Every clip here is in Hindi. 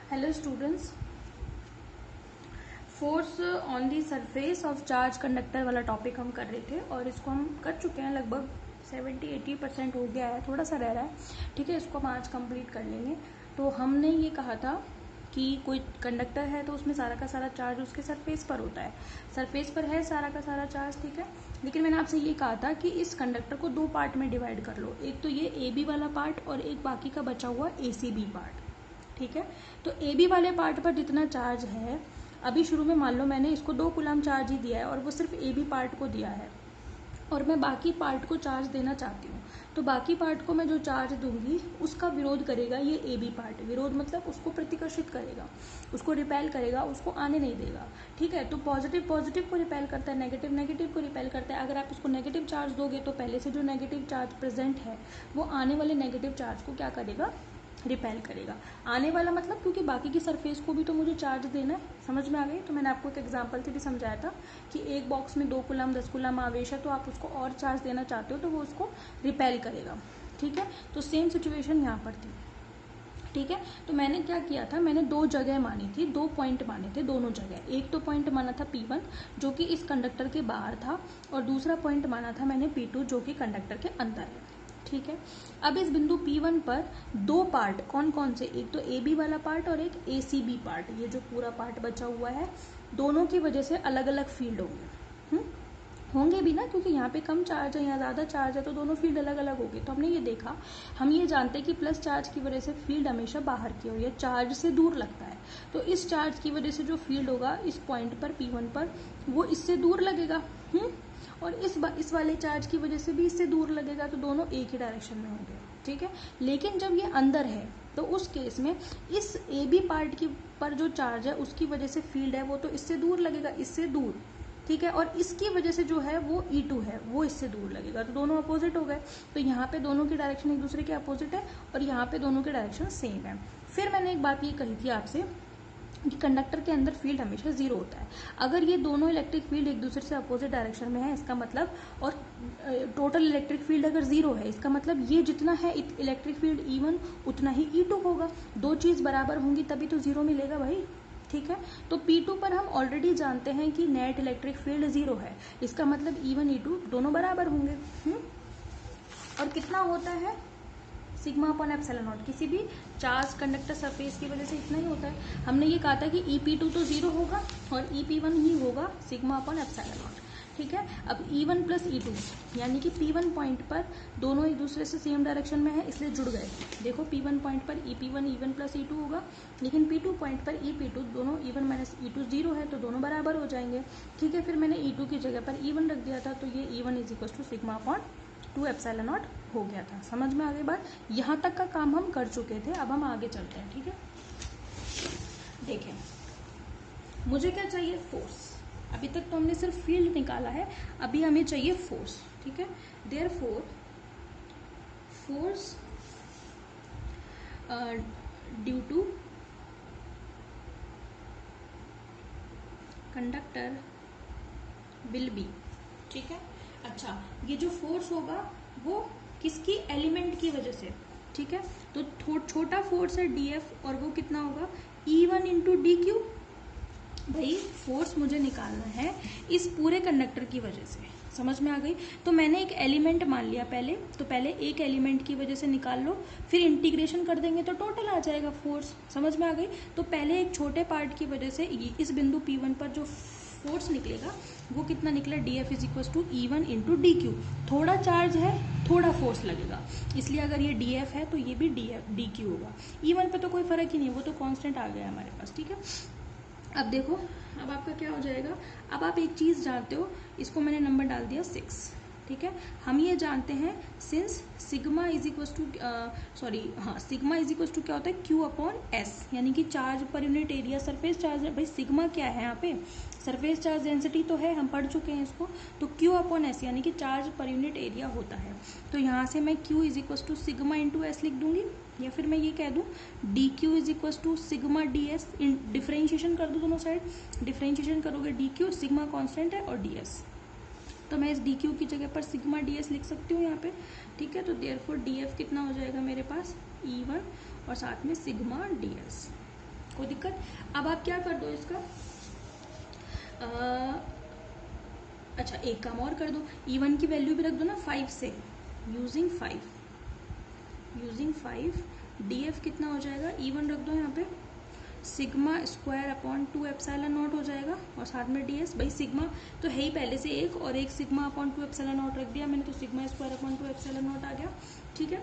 Hello students, force on the surface of charge conductor वाला टॉपिक हम कर रहे थे और इसको हम कर चुके हैं। लगभग 70-80% हो गया है, थोड़ा सा रह रहा है। ठीक है, इसको हम आज कंप्लीट कर लेंगे। तो हमने ये कहा था कि कोई कंडक्टर है तो उसमें सारा का सारा चार्ज उसके सरफेस पर होता है। सरफेस पर है सारा का सारा चार्ज, ठीक है। लेकिन मैंने आपसे ये कहा था कि इस कंडक्टर को दो पार्ट में डिवाइड कर लो, एक तो ये ए बी वाला पार्ट और एक बाकी का बचा हुआ ए सी बी पार्ट। ठीक है, तो ए बी वाले पार्ट पर जितना चार्ज है, अभी शुरू में मान लो मैंने इसको 2 कूलम चार्ज ही दिया है और वो सिर्फ ए बी पार्ट को दिया है और मैं बाकी पार्ट को चार्ज देना चाहती हूँ, तो बाकी पार्ट को मैं जो चार्ज दूंगी उसका विरोध करेगा ये ए बी पार्ट। विरोध मतलब उसको प्रतिकर्षित करेगा, उसको रिपेल करेगा, उसको आने नहीं देगा। ठीक है, तो पॉजिटिव पॉजिटिव को रिपेल करता है, नेगेटिव नेगेटिव को रिपेल करता है। अगर आप इसको नेगेटिव चार्ज दोगे तो पहले से जो नेगेटिव चार्ज प्रेजेंट है वो आने वाले नेगेटिव चार्ज को क्या करेगा, रिपेल करेगा। आने वाला मतलब क्योंकि बाकी की सरफेस को भी तो मुझे चार्ज देना है। समझ में आ गई? तो मैंने आपको एक एग्जांपल से भी समझाया था कि एक बॉक्स में 2 कूलम 10 कूलम आवेश है, तो आप उसको और चार्ज देना चाहते हो तो वो उसको रिपेल करेगा। ठीक है, तो सेम सिचुएशन यहाँ पर थी। ठीक है, तो मैंने क्या किया था, मैंने 2 जगह मानी थी, 2 पॉइंट माने थे दोनों जगह। एक तो पॉइंट माना था P1 जो कि इस कंडक्टर के बाहर था और दूसरा पॉइंट माना था मैंने P2 जो कि कंडक्टर के अंदर है। ठीक है, अब इस बिंदु P1 पर 2 पार्ट कौन कौन से, एक तो ए बी वाला पार्ट और एक ए सी बी पार्ट, ये जो पूरा पार्ट बचा हुआ है, दोनों की वजह से अलग अलग फील्ड होंगे भी ना, क्योंकि यहाँ पे कम चार्ज है, यहाँ ज़्यादा चार्ज है, तो दोनों फील्ड अलग अलग होगी। तो हमने ये देखा, हम ये जानते हैं कि प्लस चार्ज की वजह से फील्ड हमेशा बाहर की ओर या चार्ज से दूर लगता है। तो इस चार्ज की वजह से जो फील्ड होगा इस पॉइंट पर P1 पर, वो इससे दूर लगेगा। और इस वाले चार्ज की वजह से भी इससे दूर लगेगा, तो दोनों एक ही डायरेक्शन में होंगे। ठीक है, लेकिन जब ये अंदर है तो उस केस में इस ए बी पार्ट की पर जो चार्ज है उसकी वजह से फील्ड है वो तो इससे दूर लगेगा, इससे दूर। ठीक है, और इसकी वजह से जो है वो E2 है, वो इससे दूर लगेगा, तो दोनों अपोजिट हो गए। तो यहाँ पे दोनों की डायरेक्शन एक दूसरे के अपोजिट है और यहाँ पे दोनों की डायरेक्शन सेम है। फिर मैंने एक बात ये कही थी आपसे कि कंडक्टर के अंदर फील्ड हमेशा 0 होता है। अगर ये दोनों इलेक्ट्रिक फील्ड एक दूसरे से अपोजिट डायरेक्शन में है, इसका मतलब, और टोटल इलेक्ट्रिक फील्ड अगर 0 है, इसका मतलब ये जितना है इलेक्ट्रिक फील्ड E1 उतना ही E2 होगा। दो चीज बराबर होंगी तभी तो 0 मिलेगा भाई। ठीक है, तो P2 पर हम ऑलरेडी जानते हैं कि नेट इलेक्ट्रिक फील्ड 0 है, इसका मतलब E1 E2 दोनों बराबर होंगे। और कितना होता है, सिग्मा अपॉन एप्सिलॉन नॉट। किसी भी चार्ज कंडक्टर सरफेस की वजह से इतना ही होता है। हमने ये कहा था कि EP2 तो 0 होगा और EP1 ही होगा सिग्मा अपॉन एप्सिलॉन नॉट। ठीक है, अब E1 प्लस E2 यानी कि P1 पॉइंट पर दोनों एक दूसरे से सेम डायरेक्शन में है इसलिए जुड़ गए। देखो P1 पॉइंट पर EP1 E1 प्लस E2 होगा, लेकिन P2 पॉइंट पर EP2 दोनों E1 माइनस E2 0 है, तो दोनों बराबर हो जाएंगे। ठीक है, फिर मैंने E2 की जगह पर E1 रख दिया था, तो ये E1 is equal to sigma upon 2 epsilon naught हो गया था। समझ में आ गई बात? यहाँ तक का काम हम कर चुके थे, अब हम आगे चलते हैं। ठीक है, देखें मुझे क्या चाहिए, फोर्स। अभी तक तो हमने सिर्फ फील्ड निकाला है, अभी हमें चाहिए फोर्स। ठीक है, therefore force due to conductor will be. ठीक है, अच्छा, ये जो फोर्स होगा वो किसकी, एलिमेंट की वजह से। ठीक है, तो छोटा फोर्स है DF और वो कितना होगा, E1 इंटू DQ। भाई फोर्स मुझे निकालना है इस पूरे कंडक्टर की वजह से। समझ में आ गई? तो मैंने एक एलिमेंट मान लिया पहले, तो पहले एक एलिमेंट की वजह से निकाल लो, फिर इंटीग्रेशन कर देंगे तो टोटल आ जाएगा फोर्स। समझ में आ गई? तो पहले एक छोटे पार्ट की वजह से इस बिंदु P1 पर जो फोर्स निकलेगा वो कितना निकला, DF is equal to E1 into DQ। थोड़ा चार्ज है, थोड़ा फोर्स लगेगा, इसलिए अगर ये DF है तो ये भी DQ होगा। E1 पे तो कोई फर्क ही नहीं है, वो तो कांस्टेंट आ गया हमारे पास। ठीक है, अब देखो, अब आपका क्या हो जाएगा, अब आप एक चीज जानते हो, इसको मैंने नंबर डाल दिया 6। ठीक है, हम ये जानते हैं since sigma is equal to sigma is equal to क्या होता है, Q अपॉन S, यानी कि चार्ज पर यूनिट एरिया, सरफेस चार्ज। भाई सिग्मा क्या है यहाँ पे, सरफेस चार्ज डेंसिटी तो है, हम पढ़ चुके हैं इसको। तो Q अपॉन S यानी कि चार्ज पर यूनिट एरिया होता है। तो यहाँ से मैं Q is equal to sigma into S लिख दूंगी, या फिर मैं ये कह दूं DQ is equal to sigma DS। Differentiation कर दो दोनों साइड, डिफरेंशिएशन करोगे DQ, सिग्मा कांस्टेंट है और DS, तो मैं इस DQ की जगह पर सिग्मा DS लिख सकती हूँ यहाँ पे। ठीक है, तो देयरफॉर DF कितना हो जाएगा मेरे पास, E1 और साथ में सिग्मा DS। कोई दिक्कत? अब आप क्या कर दो इसका, अच्छा एक काम और कर दो, E1 की वैल्यू भी रख दो ना 5 से, यूजिंग 5 DF कितना हो जाएगा, E1 रख दो यहाँ पे sigma square upon 2 epsilon naught हो जाएगा, और साथ में DS, भाई सिग्मा तो है ही पहले से एक, और एक सिग्मा अपॉन 2 एप्सिलॉन नॉट रख दिया मैंने, तो sigma square upon 2 epsilon naught आ गया। ठीक है,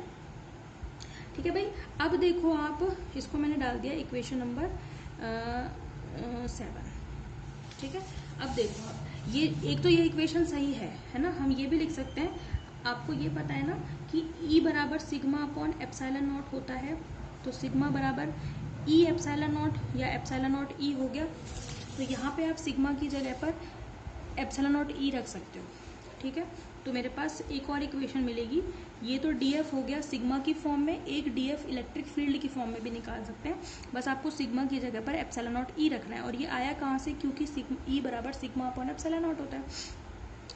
ठीक है भाई। अब देखो आप, इसको मैंने डाल दिया इक्वेशन नंबर 7। ठीक है, अब देखो आप, ये एक तो ये इक्वेशन सही है ना, हम ये भी लिख सकते हैं, आपको ये पता है ना कि E बराबर सिग्मा अपॉन एप्सिलॉन नॉट होता है, तो सिग्मा बराबर E एप्सिलॉन नॉट या एप्सिलॉन नॉट E हो गया, तो यहाँ पे आप सिग्मा की जगह पर एप्सिलॉन नॉट E रख सकते हो। ठीक है, तो मेरे पास एक और इक्वेशन मिलेगी, ये तो DF हो गया सिग्मा की फॉर्म में, एक DF इलेक्ट्रिक फील्ड की फॉर्म में भी निकाल सकते हैं, बस आपको सिग्मा की जगह पर एप्सिलॉन नॉट E रखना है, और ये आया कहाँ से, क्योंकि E बराबर सिग्मा अपॉन एप्सिलॉन नॉट होता है,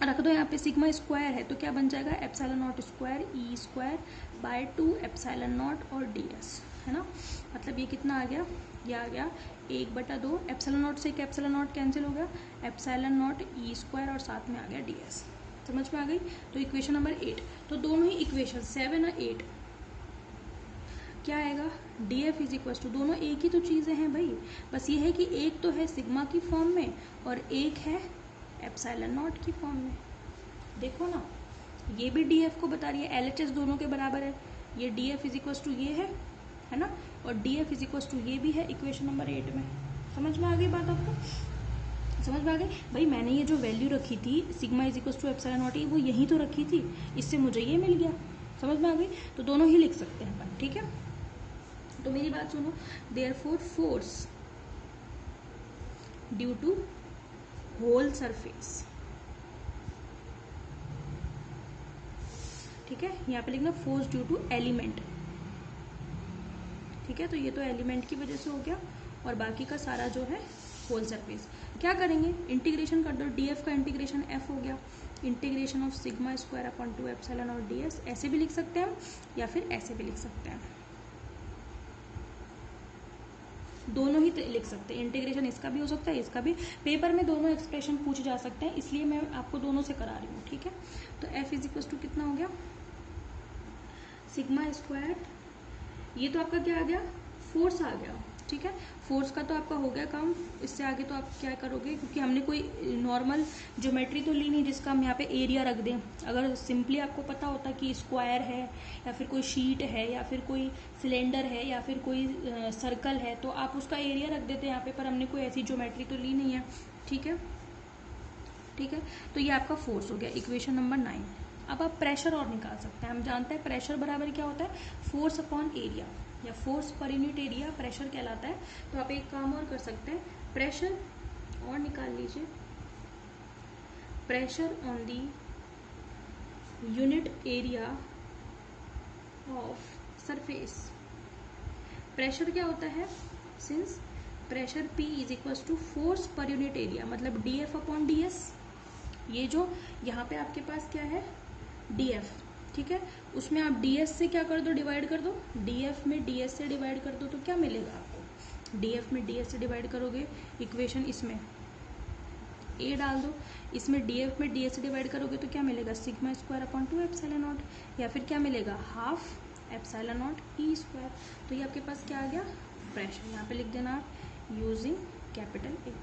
रख दो यहाँ पे सिग्मा स्क्वायर है तो क्या बन जाएगा, epsilon not square E square by 2 epsilon not और DS, है ना, मतलब ये कितना आ गया, ये आ गया 1/2, एप्सिलॉन नॉट से एक एप्सिलॉन नॉट कैंसिल हो गया, एप्सिलॉन नॉट E स्क्वायर और साथ में आ गया DS, समझ में आ गई। तो इक्वेशन नंबर 8, तो दोनों ही इक्वेशन 7 और 8 क्या आएगा, DF इज इक्वल टू, दोनों एक ही तो चीज़ें हैं भाई, बस ये है कि एक तो है सिग्मा की फॉर्म में और एक है एप्सिलॉन नॉट की फॉर्म में। देखो ना, ये भी DF को बता रही है, LHS दोनों के बराबर है, ये DF इज इक्वल टू ये है ना, और DF इज इक्वल टू ये भी है इक्वेशन नंबर 8 में। समझ में आ गई बात आपको, समझ में आ गई भाई। मैंने ये जो वैल्यू रखी थी sigma is equal to epsilon naught, वो यही तो रखी थी, इससे मुझे ये मिल गया, समझ में आ गई। तो दोनों ही लिख सकते हैं अपन, ठीक है। तो मेरी बात सुनो, therefore force due to whole surface, ठीक है, यहाँ पे लिखना फोर्स ड्यू टू एलिमेंट, ठीक है, तो ये तो एलिमेंट की वजह से हो गया, और बाकी का सारा जो है होल सरफेस। क्या करेंगे, इंटीग्रेशन कर दो, DF का इंटीग्रेशन F हो गया, integration of sigma square upon 2 epsilon और DS, ऐसे भी लिख सकते हैं या फिर ऐसे भी लिख सकते हैं, दोनों ही लिख सकते हैं, इंटीग्रेशन इसका भी हो सकता है इसका भी, पेपर में दोनों एक्सप्रेशन पूछे जा सकते हैं, इसलिए मैं आपको दोनों से करा रही हूँ, ठीक है। तो F इज इक्वल टू कितना हो गया, सिग्मा स्क्वायर, ये तो आपका क्या आ गया, फोर्स आ गया, ठीक है, फोर्स का तो आपका हो गया काम, इससे आगे तो आप क्या करोगे, क्योंकि हमने कोई नॉर्मल ज्योमेट्री तो ली नहीं जिसका हम यहाँ पे एरिया रख दें। अगर सिंपली आपको पता होता कि स्क्वायर है या फिर कोई शीट है या फिर कोई सिलेंडर है या फिर कोई सर्कल है तो आप उसका एरिया रख देते यहाँ पे, पर हमने कोई ऐसी ज्योमेट्री तो ली नहीं है, ठीक है, ठीक है। तो ये आपका फोर्स हो गया, इक्वेशन नंबर 9। अब आप प्रेशर और निकाल सकते हैं, हम जानते हैं प्रेशर बराबर क्या होता है, फोर्स अपॉन एरिया या फोर्स पर यूनिट एरिया प्रेशर कहलाता है। तो आप एक काम और कर सकते हैं, प्रेशर और निकाल लीजिए, pressure on the unit area of surface. Pressure क्या होता है, since pressure P is equal to force पर यूनिट एरिया, मतलब DF अपॉन DS, ये जो यहाँ पे आपके पास क्या है DF, ठीक है, उसमें आप DS से क्या कर दो, डिवाइड कर दो, DF में DS से डिवाइड कर दो, तो क्या मिलेगा आपको, DF में DS से डिवाइड करोगे, इक्वेशन इसमें A डाल दो, इसमें DF में DS से डिवाइड करोगे तो क्या मिलेगा, sigma square upon 2 epsilon not, या फिर क्या मिलेगा, half epsilon not E square. तो ये आपके पास क्या आ गया, प्रेशर, यहाँ पे लिख देना आप यूजिंग कैपिटल A,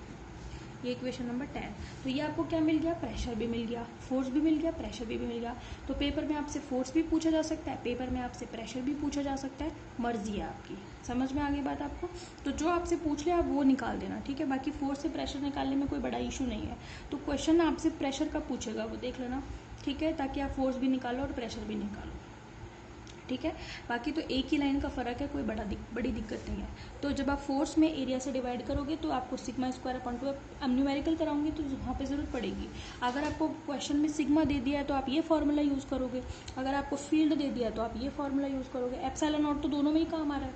ये इक्वेशन नंबर 10। तो ये आपको क्या मिल गया, प्रेशर भी मिल गया, फोर्स भी मिल गया, प्रेशर भी मिल गया। तो पेपर में आपसे फोर्स भी पूछा जा सकता है, पेपर में आपसे प्रेशर भी पूछा जा सकता है, मर्जी है आपकी। समझ में आ गई बात आपको, तो जो आपसे पूछ ले आप वो निकाल देना, ठीक है। बाकी फोर्स से प्रेशर निकालने में कोई बड़ा इशू नहीं है। तो क्वेश्चन आपसे प्रेशर का पूछेगा वो देख लेना, ठीक है, ताकि आप फोर्स भी निकालो और प्रेशर भी निकालो, ठीक है। बाकी तो एक ही लाइन का फ़र्क है, कोई बड़ी दिक्कत नहीं है। तो जब आप फोर्स में एरिया से डिवाइड करोगे तो आपको सिग्मा स्क्वायर अपॉन 2, अब न्यूमेरिकल कराऊंगी तो वहाँ पे ज़रूरत पड़ेगी। अगर आपको क्वेश्चन में सिग्मा दे दिया है तो आप ये फार्मूला यूज़ करोगे, अगर आपको फील्ड दे दिया है तो आप ये फार्मूला यूज़ करोगे। एप्सिलॉन नॉट तो दोनों में ही काम आ रहा है,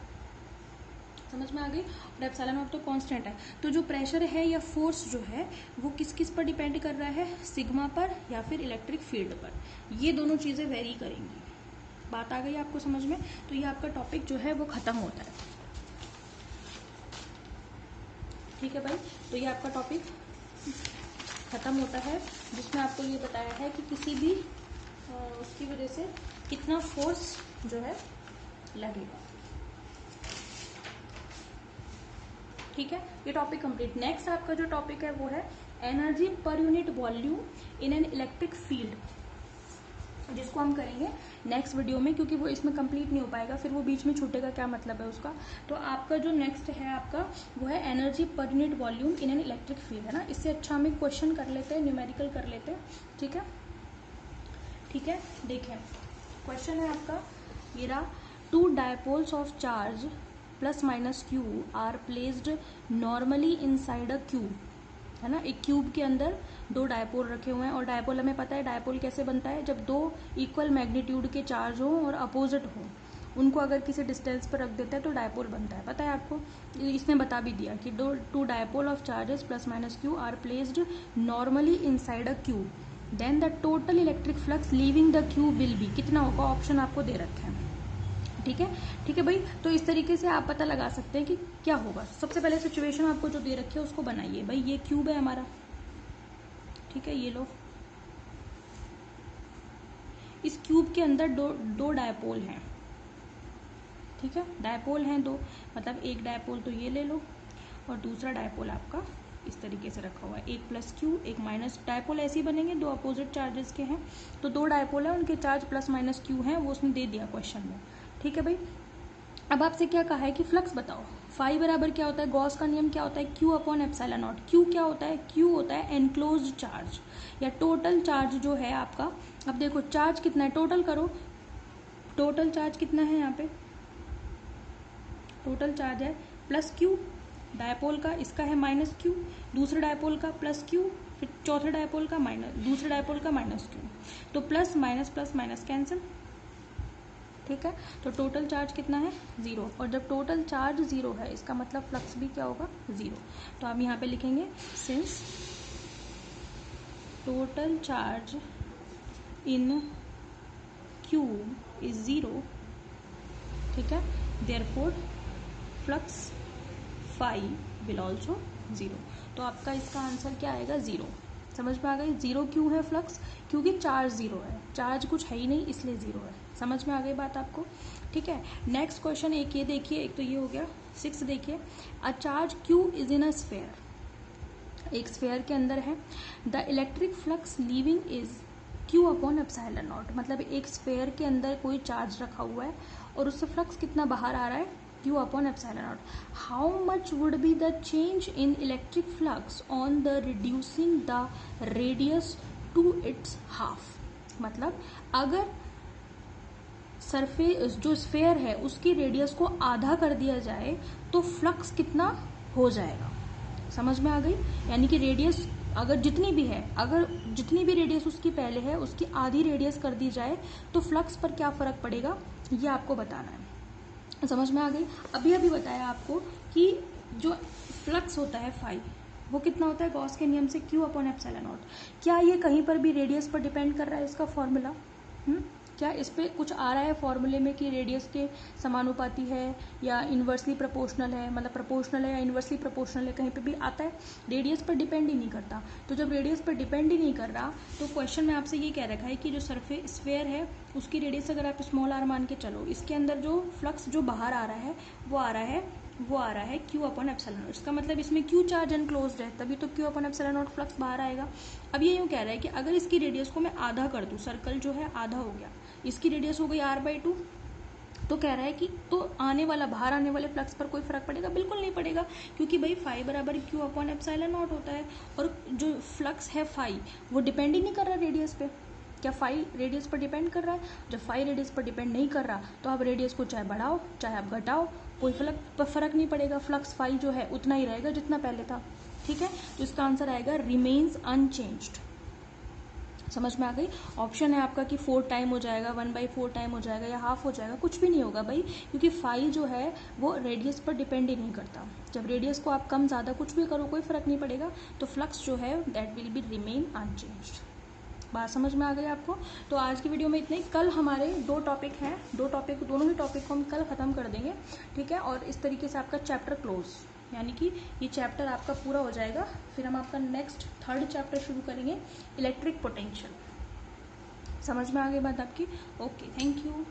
समझ में आ गई, और एप्सिलॉन नॉट तो कांस्टेंट है। तो जो प्रेशर है या फोर्स जो है वो किस किस पर डिपेंड कर रहा है, सिग्मा पर या फिर इलेक्ट्रिक फील्ड पर, ये दोनों चीज़ें वेरी करेंगी। बात आ गई आपको समझ में, तो ये आपका टॉपिक जो है वो खत्म होता है। ठीक है भाई, तो ये आपका टॉपिक खत्म होता है, जिसमें आपको ये बताया है कि किसी भी उसकी वजह से कितना फोर्स जो है लगेगा। ठीक है, ये टॉपिक कंप्लीट। नेक्स्ट आपका जो टॉपिक है वो है energy per unit volume in an electric field, जिसको हम करेंगे नेक्स्ट वीडियो में, क्योंकि वो इसमें कंप्लीट नहीं हो पाएगा, फिर वो बीच में छूटेगा, क्या मतलब है उसका। तो आपका जो नेक्स्ट है आपका वो है energy per unit volume in an electric field, है ना। इससे अच्छा हम एक क्वेश्चन कर लेते हैं, न्यूमेरिकल कर लेते हैं। ठीक है, ठीक है, देखें क्वेश्चन है आपका ये रहा, 2 dipoles of charge plus minus q are placed normally inside a cube, है ना। एक क्यूब के अंदर 2 डायपोल रखे हुए हैं, और डायपोल हमें पता है डायपोल कैसे बनता है, जब 2 इक्वल मैग्नीट्यूड के चार्ज हो और अपोजिट हो, उनको अगर किसी डिस्टेंस पर रख देते हैं तो डायपोल बनता है, पता है आपको। इसने बता भी दिया कि 2 dipole of charges plus minus q are placed normally inside a cube, then the total electric flux leaving the cube will be, कितना होगा, ऑप्शन आपको दे रखे हैं। ठीक है, ठीक है भाई, तो इस तरीके से आप पता लगा सकते हैं कि क्या होगा। सबसे पहले सिचुएशन आपको जो दे रखी है उसको बनाइए भाई। ये क्यूब है हमारा, ठीक है, ये लो, इस क्यूब के अंदर दो डायपोल हैं, ठीक है, डायपोल हैं 2, मतलब एक डायपोल तो ये ले लो, और दूसरा डायपोल आपका इस तरीके से रखा हुआ है, एक प्लस क्यू एक माइनस। डायपोल ऐसे ही बनेंगे, 2 अपोजिट चार्जेस के हैं, तो 2 डायपोल है, उनके चार्ज प्लस माइनस क्यू हैं, वो उसने दे दिया क्वेश्चन में। ठीक है भाई, अब आपसे क्या कहा है कि फ्लक्स बताओ। फाई बराबर क्या होता है, गॉस का नियम क्या होता है, Q upon epsilon not. Q क्या होता है, क्यू होता है एनक्लोज्ड चार्ज या टोटल चार्ज जो है आपका। अब देखो चार्ज कितना है, टोटल करो, टोटल चार्ज कितना है यहाँ पे, टोटल चार्ज है प्लस क्यू, डायपोल का इसका है माइनस क्यू, दूसरे डायपोल का प्लस क्यू, फिर चौथे डायपोल का माइनस, दूसरे डायपोल का माइनस क्यू, तो प्लस माइनस कैंसिल। ठीक है, तो टोटल चार्ज कितना है 0, और जब टोटल चार्ज 0 है इसका मतलब फ्लक्स भी क्या होगा 0। तो आप यहाँ पे लिखेंगे since total charge in cube is 0, ठीक है, therefore flux phi will also 0। तो आपका इसका आंसर क्या आएगा 0। समझ में आ गई, 0 क्यों है फ्लक्स, क्योंकि चार्ज 0 है, चार्ज कुछ है ही नहीं इसलिए 0 है। समझ में आ गई बात आपको। ठीक है, नेक्स्ट क्वेश्चन एक ये देखिए, एक तो ये हो गया। 6 देखिए, a charge Q is in a sphere, एक स्फेयर के अंदर है, the electric flux leaving is Q upon epsilon not, मतलब एक स्फेयर के अंदर कोई चार्ज रखा हुआ है और उससे फ्लक्स कितना बाहर आ रहा है, Q upon epsilon naught. How much would be the change in electric flux on the reducing the radius to its half? मतलब अगर सरफेस जो स्फेयर है उसकी रेडियस को आधा कर दिया जाए तो फ्लक्स कितना हो जाएगा। समझ में आ गई, यानी कि रेडियस अगर जितनी भी है, अगर जितनी भी रेडियस उसकी पहले है उसकी आधी रेडियस कर दी जाए तो फ्लक्स पर क्या फर्क पड़ेगा, ये आपको बताना है। समझ में आ गई। अभी अभी बताया आपको कि जो फ्लक्स होता है फाई, वो कितना होता है गॉस के नियम से क्यू अपॉन एप्सिलॉन नॉट। क्या ये कहीं पर भी रेडियस पर डिपेंड कर रहा है इसका फॉर्मूला, क्या इस पे कुछ आ रहा है फॉर्मूले में कि रेडियस के समानुपाती है या इन्वर्सली प्रोपोर्शनल है, मतलब प्रोपोर्शनल है या इन्वर्सली प्रोपोर्शनल है, कहीं पे भी आता है, रेडियस पर डिपेंड ही नहीं करता। तो जब रेडियस पर डिपेंड ही नहीं कर रहा तो क्वेश्चन में आपसे ये कह रखा है कि जो सरफेस स्फेयर है उसकी रेडियस अगर आप स्मॉल आर मान के चलो, इसके अंदर जो फ्लक्स जो बाहर आ रहा है वो आ रहा है क्यू अपॉन एप्सिलॉन नॉट। इसका मतलब इसमें क्यू चार्ज एनक्लोज्ड है, तभी तो Q upon epsilon not flux बाहर आएगा। अब ये यूं कह रहा है कि अगर इसकी रेडियस को मैं आधा कर दूं, सर्कल जो है आधा हो गया, इसकी रेडियस हो गई r/2, तो कह रहा है कि तो आने वाला बाहर आने वाले फ्लक्स पर कोई फर्क पड़ेगा, बिल्कुल नहीं पड़ेगा, क्योंकि भाई फाई बराबर क्यू अपॉन एप्सिलॉन नॉट होता है, और जो फ्लक्स है फाई वो डिपेंड ही नहीं कर रहा रेडियस पे। क्या फाई रेडियस पर डिपेंड कर रहा है, जब फाई रेडियस पर डिपेंड नहीं कर रहा तो आप रेडियस को चाहे बढ़ाओ चाहे आप घटाओ, कोई फर्क नहीं पड़ेगा, फ्लक्स फाई जो है उतना ही रहेगा जितना पहले था। ठीक है, तो इसका आंसर आएगा रिमेन्स अनचेंज्ड। समझ में आ गई। ऑप्शन है आपका कि 4 टाइम हो जाएगा, 1/4 टाइम हो जाएगा या हाफ हो जाएगा, कुछ भी नहीं होगा भाई, क्योंकि फाई जो है वो रेडियस पर डिपेंड ही नहीं करता। जब रेडियस को आप कम ज़्यादा कुछ भी करो कोई फर्क नहीं पड़ेगा, तो फ्लक्स जो है that will be remain unchanged. बात समझ में आ गई आपको। तो आज की वीडियो में इतने ही। कल हमारे 2 टॉपिक हैं, दोनों ही टॉपिक को हम कल ख़त्म कर देंगे। ठीक है, और इस तरीके से आपका चैप्टर क्लोज। यानी कि ये चैप्टर आपका पूरा हो जाएगा। फिर हम आपका नेक्स्ट 3rd चैप्टर शुरू करेंगे, इलेक्ट्रिक पोटेंशियल। समझ में आ गई बात आपकी? Okay, thank you.